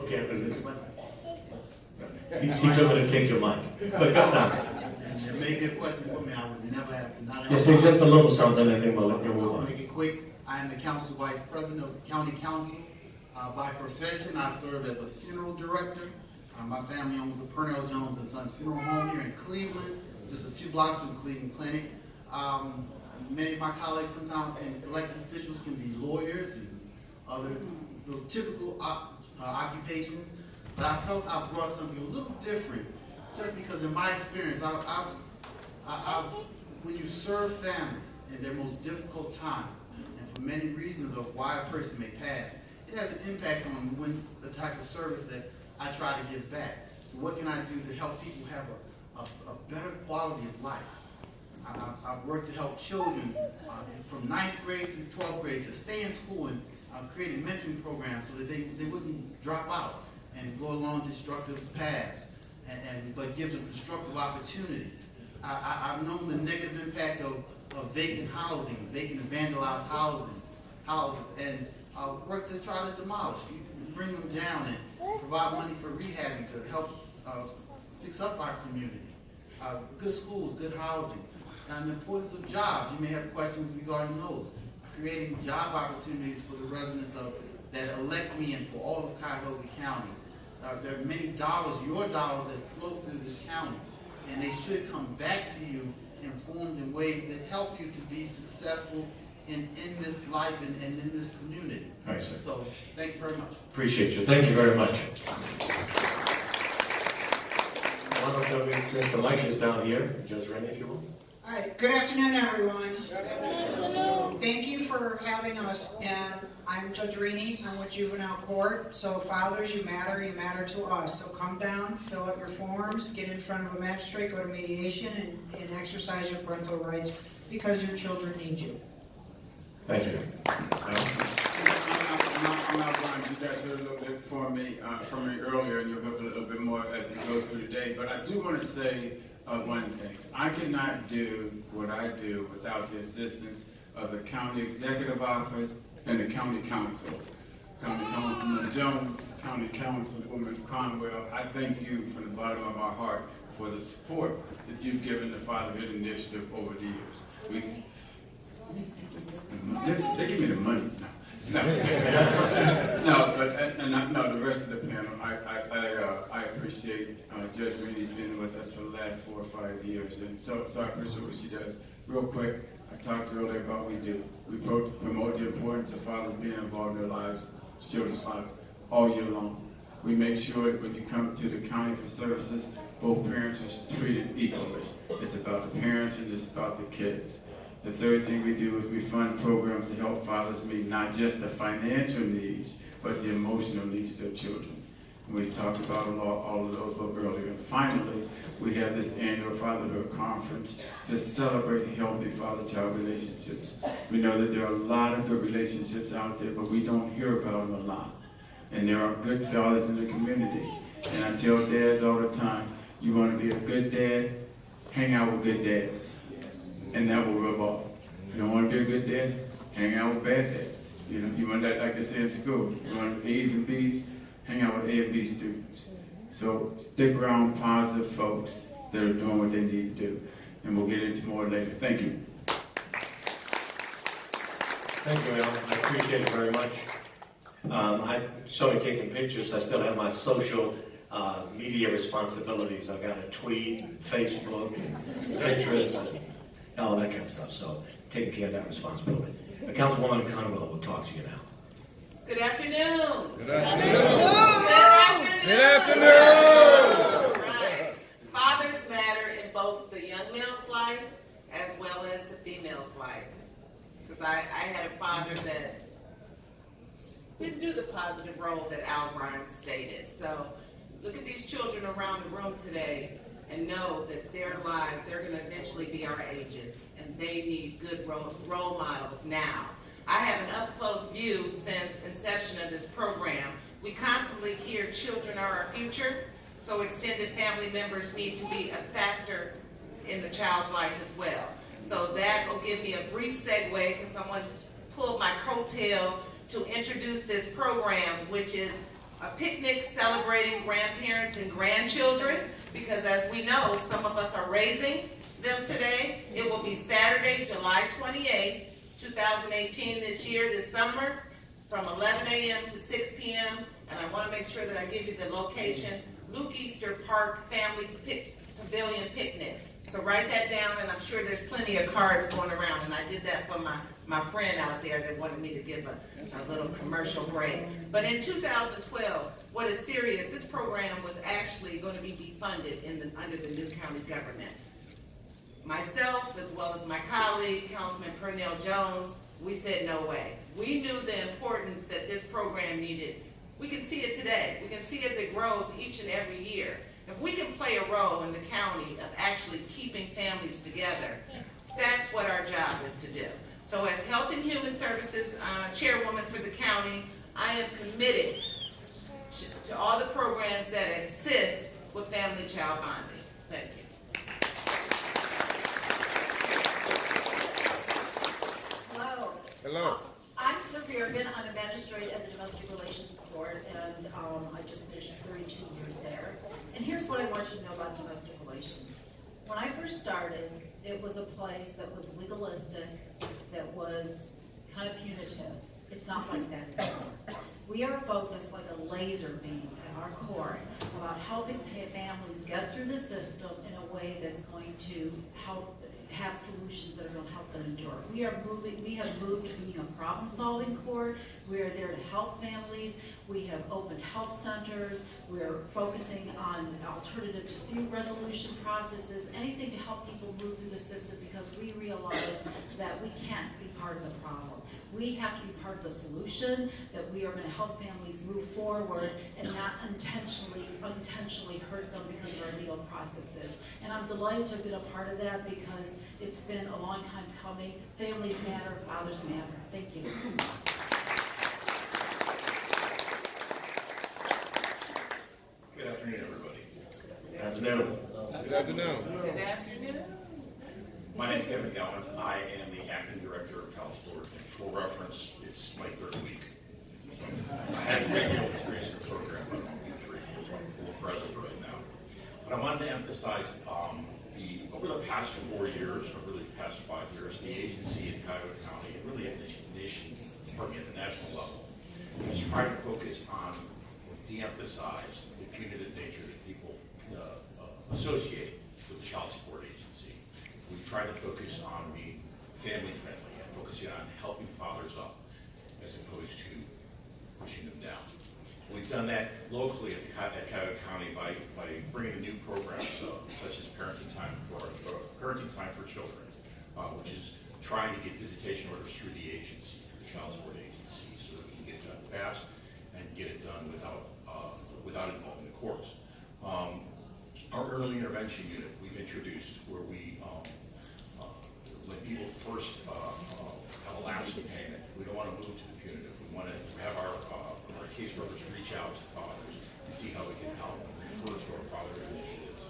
Okay, he told me to take your mic. But come now. There may be a question for me. I would never have not. Just say just a little something and then we'll let you move I'll on. make it quick. I am the council vice president of the county council. By profession, I serve as a funeral director. My family owns the Purnell Jones and Sons Funeral Home here in Cleveland, just a few blocks from Cleveland Clinic. Many of my colleagues sometimes and elected officials can be lawyers and other typical occupations, but I felt I brought something a little different, just because in my experience, when you serve families in their most difficult time, and for many reasons of why a person may pass, it has an impact on the type of service that I try to give back. What can I do to help people have a better quality of life? I've worked to help children from 9th grade to 12th grade to stay in school and create a mentoring program so that they wouldn't drop out and go along destructive paths, but give them constructive opportunities. I've known the negative impact of vacant housing, vacant and vandalized houses, and work to try to demolish, bring them down, and provide money for rehabbing to help fix up our community. Good schools, good housing, and the importance of jobs. You may have questions regarding those. Creating job opportunities for the residents that elect me and for all of Cuyahoga County. There are many dollars, your dollars, that flow through this county, and they should come back to you in forms and ways that help you to be successful in this life and in this community. All right, sir. So, thank you very much. Appreciate you. Thank you very much. Since the mic is down here, Judge Rennie, if you will. All right. Good afternoon, everyone. Good afternoon. Thank you for having us. And I'm Judge Rennie. I'm with Juvenile Court. So fathers, you matter to us. So come down, fill out your forms, get in front of a magistrate, go to mediation, and exercise your parental rights because your children need you. Thank you. I'm outlining, you guys did a little bit for me earlier, and you'll have a little bit more as we go through the day. But I do want to say one thing. I cannot do what I do without the assistance of the county executive office and the county council. County Councilman Jones, County Councilwoman Conwell, I thank you from the bottom of my heart for the support that you've given the Fatherhood Initiative over the years. They give me the money. No, the rest of the panel, I appreciate Judge Rennie's been with us for the last 4 or 5 years, and so I appreciate what she does. Real quick, I talked earlier about what we do. We promote the importance of fathers being involved in their lives, children's lives, all year long. We make sure that when you come to the county for services, both parents are treated equally. It's about the parents and it's about the kids. That's everything we do is we fund programs to help fathers meet not just the financial needs, but the emotional needs of their children. And we talked about all of those a little earlier. And finally, we have this annual Fatherhood Conference to celebrate healthy father-child relationships. We know that there are a lot of good relationships out there, but we don't hear about them a lot. And there are good fathers in the community. And I tell dads all the time, you want to be a good dad, hang out with good dads. And that will rub off. If you don't want to be a good dad, hang out with bad dads. You know, you want that, like they say in school, you want A's and B's, hang out with A and B students. So stick around positive folks that are doing what they need to do. And we'll get into more later. Thank you. Thank you, Al. I appreciate it very much. I started taking pictures. I still have my social media responsibilities. I've got a tweet, Facebook, Pinterest, and all that kind of stuff. So taking care of that responsibility. Councilwoman Conwell will talk to you now. Good afternoon. Good afternoon. Good afternoon. Right. Fathers matter in both the young male's life as well as the female's life. Because I had a father that didn't do the positive role that Al Grimes stated. So look at these children around the room today and know that their lives, they're going to eventually be our ages, and they need good role models now. I have an up-close view since inception of this program. We constantly hear children are our future, so extended family members need to be a factor in the child's life as well. So that will give me a brief segue, because someone pulled my coattail to introduce this program, which is a picnic celebrating grandparents and grandchildren, because as we know, some of us are raising them today. It will be Saturday, July 28th, 2018 this summer, from 11 a.m. to 6 p.m. And I want to make sure that I give you the location, Luke Easter Park Family Pavilion Picnic. So write that down, and I'm sure there's plenty of cards going around, and I did that for my friend out there that wanted me to give a little commercial break. But in 2012, what is serious, this program was actually going to be defunded under the new county government. Myself, as well as my colleague, Councilman Purnell Jones, we said no way. We knew the importance that this program needed. We can see it today. We can see as it grows each and every year. If we can play a role in the county of actually keeping families together, that's what our job is to do. So as Health and Human Services Chairwoman for the county, I am committed to all the programs that assist with family child bonding. Thank you. Hello. Hello. I'm Sophia Urban. I'm a magistrate at the Domestic Relations Court, and I just finished 32 years there. And here's what I want you to know about domestic relations. When I first started, it was a place that was legalistic, that was kind of punitive. It's not like that anymore. We are focused like a laser beam at our core about helping families get through the system in a way that's going to help have solutions that are going to help them endure. We have moved to being a problem-solving court. We are there to help families. We have opened help centers. We're focusing on alternative dispute resolution processes, anything to help people move through the system, because we realize that we can't be part of the problem. We have to be part of the solution, that we are going to help families move forward and not unintentionally hurt them because of our legal processes. And I'm delighted to have been a part of that, because it's been a long time coming. Families matter, fathers matter. Thank you. Good afternoon, everybody. Good afternoon. Good afternoon. Good afternoon. My name is Kevin Gowan. I am the acting director of child support. And for reference, it's my third week. So I had a great deal of experience in the program, but I'm on week 3, so I'm a little frazzled right now. But I wanted to emphasize over the past 4 years, or really the past 5 years, the agency in Cuyahoga County, and really at the national level, is trying to focus on or de-emphasize the punitive nature that people associate with the child support agency. We try to focus on being family friendly and focusing on helping fathers up as opposed to pushing them down. We've done that locally at Cuyahoga County by bringing new programs such as Parenting Time for Children, which is trying to get visitation orders through the agency, the child support agency, so that we can get it done fast and get it done without involving the courts. Our early intervention unit we've introduced, where we when people first have a lapse in payment, we don't want to move to the punitive. We want to have our case brothers reach out to fathers and see how we can help and refer to our Fatherhood Initiatives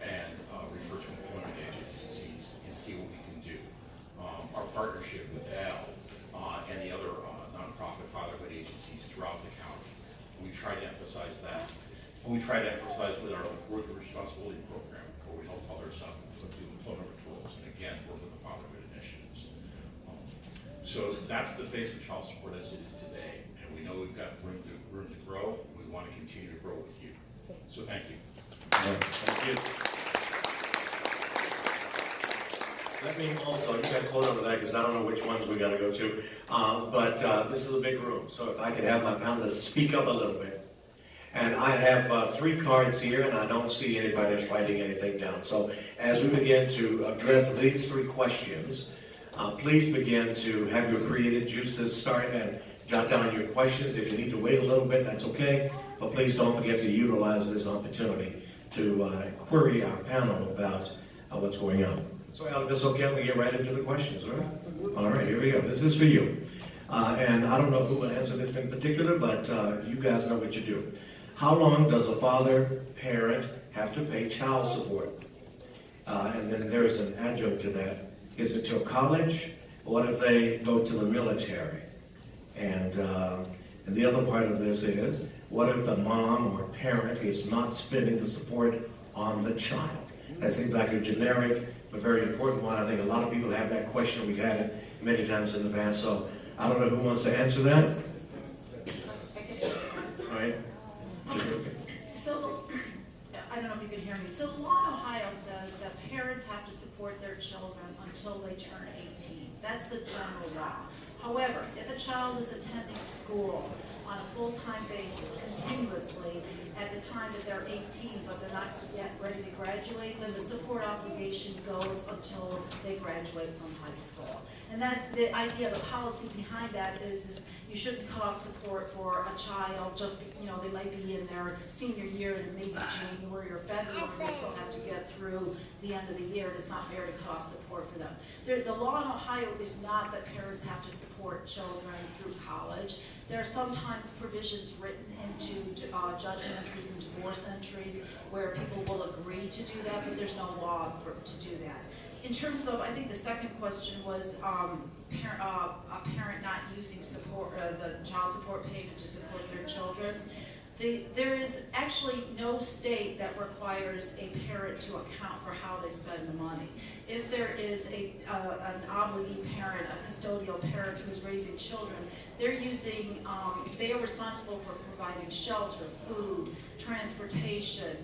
and refer to employment agencies and see what we can do. Our partnership with AL and the other nonprofit fatherhood agencies throughout the county, we try to emphasize that. And we try to emphasize with our Work Responsibility Program, where we help fathers up do employment referrals and again work with the Fatherhood Initiatives. So that's the face of child support as it is today. And we know we've got room to grow. We want to continue to grow with you. So thank you. Thank you. Let me also, you guys hold on to that because I don't know which ones we got to go to. But this is a big room, so if I could have my panelists speak up a little bit. And I have 3 cards here, and I don't see anybody that's writing anything down. So as we begin to address these 3 questions, please begin to have your creative juices start and jot down your questions. If you need to wait a little bit, that's okay. But please don't forget to utilize this opportunity to query our panel about what's going on. So Al, if it's okay, we get right into the questions, all right? All right, here we go. This is for you. And I don't know who will answer this in particular, but you guys know what you do. How long does a father-parent have to pay child support? And then there's an adjunct to that. Is it till college? What if they go to the military? And the other part of this is, What if the mom or parent is not spending the support on the child? That seems like a generic but very important one. I think a lot of people have that question. We've had it many times in the past. So I don't know who wants to answer that. All right. So, I don't know if you can hear me. So the law in Ohio says that parents have to support their children until they turn 18. That's the general law. However, if a child is attending school on a full-time basis continuously at the time that they're 18, but they're not yet ready to graduate, then the support obligation goes until they graduate from high school. And that the idea, the policy behind that is you shouldn't cut off support for a child just, they might be in their senior year and maybe January or February, they still have to get through the end of the year, and it's not fair to cut off support for them. The law in Ohio is not that parents have to support children through college. There are sometimes provisions written into judgment entries and divorce entries where people will agree to do that, but there's no law to do that. In terms of, I think the second question was a parent not using support, the child support payment to support their children. There is actually no state that requires a parent to account for how they spend the money. If there is an obligee parent, a custodial parent who's raising children, they are responsible for providing shelter, food, transportation,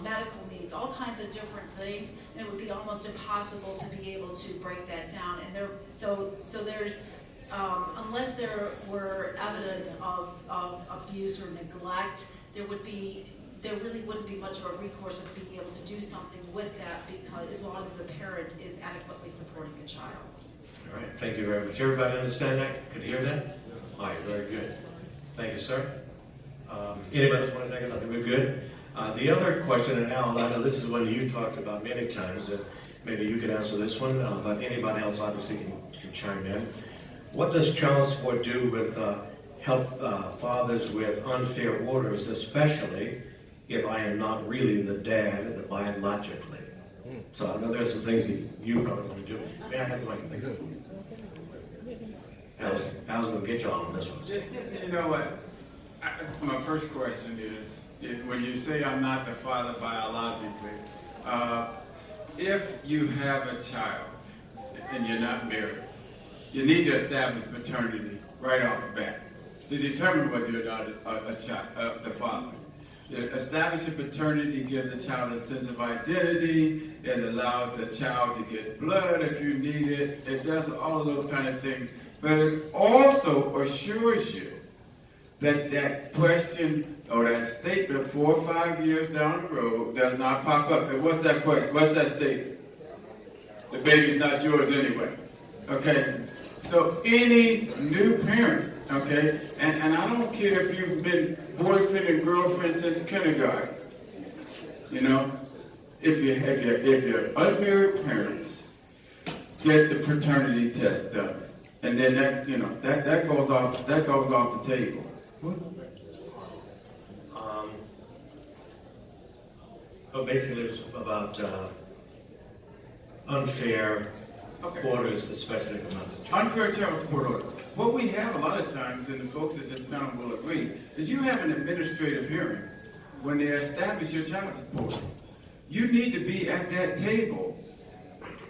medical needs, all kinds of different things, and it would be almost impossible to be able to break that down. And there's unless there were evidence of abuse or neglect, there really wouldn't be much of a recourse of being able to do something with that, because as long as the parent is adequately supporting the child. All right, thank you very much. Everybody understand that? Could hear that? All right, very good. Thank you, sir. Anybody else want to take it? We're good. The other question, and Al, I know this is one you talked about many times, and maybe you could answer this one, but anybody else obviously can chime in. What does child support do with help fathers with unfair orders, especially if I am not really the dad biologically? So I know there's some things that you probably want to do. May I have the mic? Al's going to get you on this one. You know what? My first question is, when you say I'm not the father biologically, if you have a child and you're not married, you need to establish paternity right off the bat to determine whether you're not the father. Establishing paternity gives the child a sense of identity. It allows the child to get blood if you need it. It does all of those kind of things. But it also assures you that that question or that statement 4 or 5 years down the road does not pop up. And what's that question? What's that statement? The baby's not yours anyway. Okay? So any new parent, okay, and I don't care if you've been boyfriend and girlfriend since kindergarten, if you're unmarried parents, get the paternity test done, and then that goes off the table. So basically, it's about unfair orders, especially from other children. Unfair child support order. What we have a lot of times, and the folks at this panel will agree, is you have an administrative hearing when they establish your child support. You need to be at that table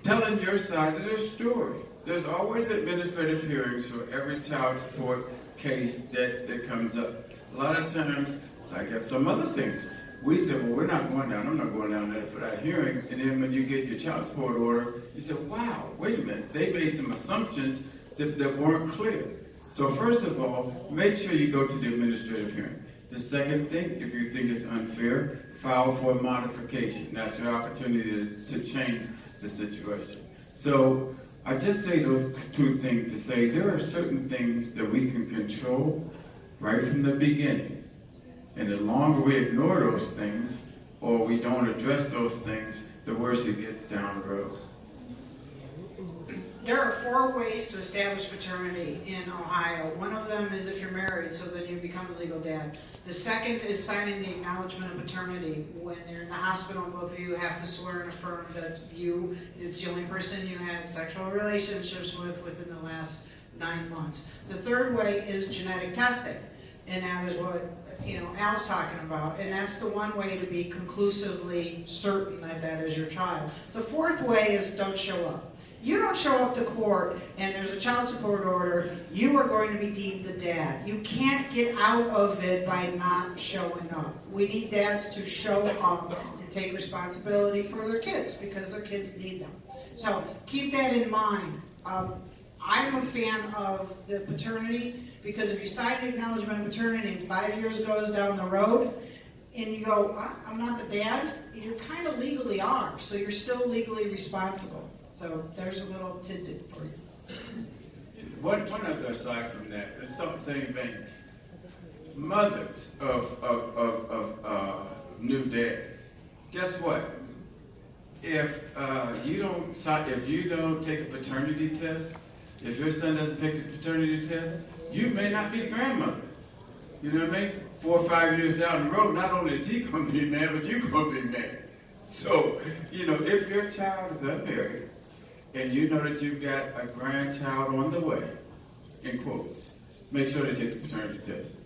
telling your side of the story. There's always administrative hearings for every child support case that comes up. A lot of times, like some other things, we say, well, we're not going down. I'm not going down there for that hearing. And then when you get your child support order, you say, wow, wait a minute. They made some assumptions that weren't clear. So first of all, make sure you go to the administrative hearing. The second thing, if you think it's unfair, file for a modification. That's your opportunity to change the situation. So I just say those two things to say there are certain things that we can control right from the beginning. And the longer we ignore those things, or we don't address those things, the worse it gets down the road. There are 4 ways to establish paternity in Ohio. One of them is if you're married, so then you become a legal dad. The second is signing the acknowledgement of paternity. When you're in the hospital, both of you have to swear and affirm that it's the only person you had sexual relationships with within the last 9 months. The third way is genetic testing. And that is what Al's talking about, and that's the one way to be conclusively certain that that is your child. The fourth way is don't show up. You don't show up to court and there's a child support order, you are going to be deemed the dad. You can't get out of it by not showing up. We need dads to show up and take responsibility for their kids because their kids need them. So keep that in mind. I'm a fan of the paternity because if you sign the acknowledgement of paternity and 5 years goes down the road and you go, I'm not the dad, you kind of legally are, so you're still legally responsible. So there's a little tidbit for you. One other aside from that, it's the same thing. Mothers of new dads, guess what? If you don't take a paternity test, if your son doesn't take a paternity test, you may not be the grandmother. You know what I mean? 4 or 5 years down the road, not only is he going to be mad, but you're going to be mad. So, if your child is unmarried, and you know that you've got a grandchild on the way, in quotes, make sure they take the paternity test.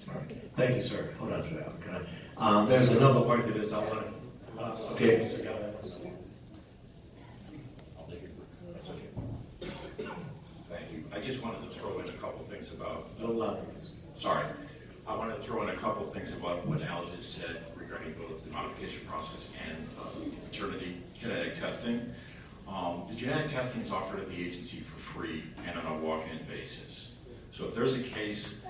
All right. Thank you, sir. Hold on for that. Can I, there's another part to this I want to, okay, Mr. Galvin. Thank you. I just wanted to throw in a couple things about, A little louder. sorry. I wanted to throw in a couple things about what Al just said regarding both the modification process and paternity genetic testing. The genetic testing is offered at the agency for free and on a walk-in basis. So if there's a case,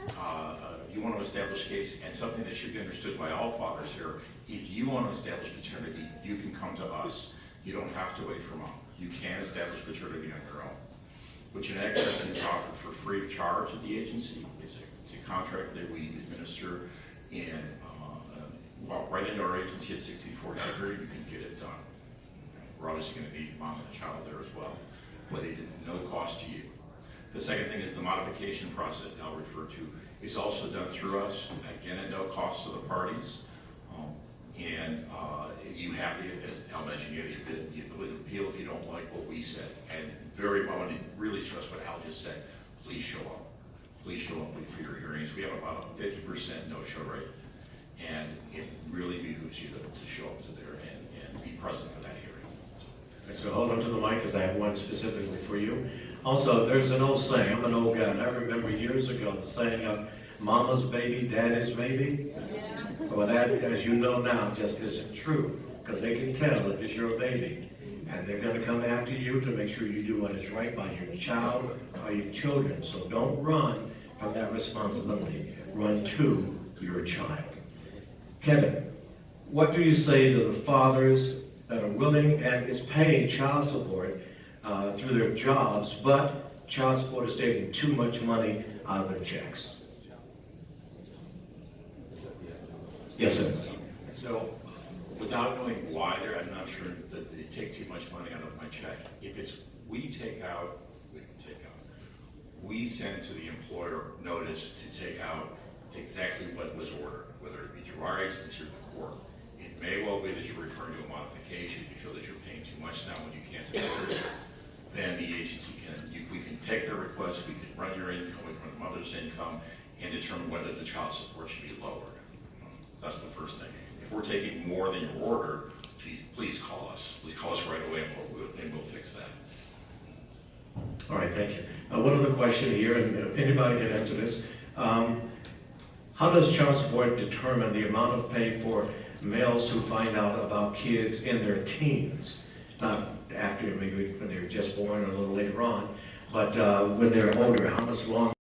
you want to establish a case, and something that should be understood by all fathers here, if you want to establish paternity, you can come to us. You don't have to wait for mom. You can establish paternity on your own. But genetic testing is offered for free of charge at the agency. It's a contract that we administer, and walk right into our agency at 6400, you can get it done. We're obviously going to need mom and the child there as well, but it is no cost to you. The second thing is the modification process I'll refer to is also done through us, again at no cost to the parties. And you have the, as Al mentioned, you have the ability to appeal if you don't like what we said. And I want to really stress what Al just said. Please show up. Please show up for your hearings. We have about a 50% no-show rate. And it really behooves you to show up to there and be present for that hearing. So hold on to the mic because I have one specifically for you. Also, there's an old saying, I'm an old guy, and I remember years ago the saying of mama's baby, daddy's maybe. Yeah. Well, that, as you know now, just isn't true because they can tell if it's your baby. And they're going to come after you to make sure you do what is right by your child or your children. So don't run from that responsibility. Run to your child. Kevin, what do you say to the fathers that are willing and is paying child support through their jobs, but child support is taking too much money out of their checks? Yes, sir. So, without knowing why I'm not sure that they take too much money out of my check. If it's we send to the employer notice to take out exactly what was ordered, whether it be through our agency or the court. It may well be that you're referring to a modification. You feel that you're paying too much now when you can't afford it. Then the agency if we can take their request, we can run your income, we can run the mother's income, and determine whether the child support should be lowered. That's the first thing. If we're taking more than your order, please call us. Please call us right away and we'll fix that. All right, thank you. One other question here, and anybody can answer this. How does child support determine the amount of pay for males who find out about kids in their teens? Not after, maybe when they're just born or a little later on, but when they're older, how much longer?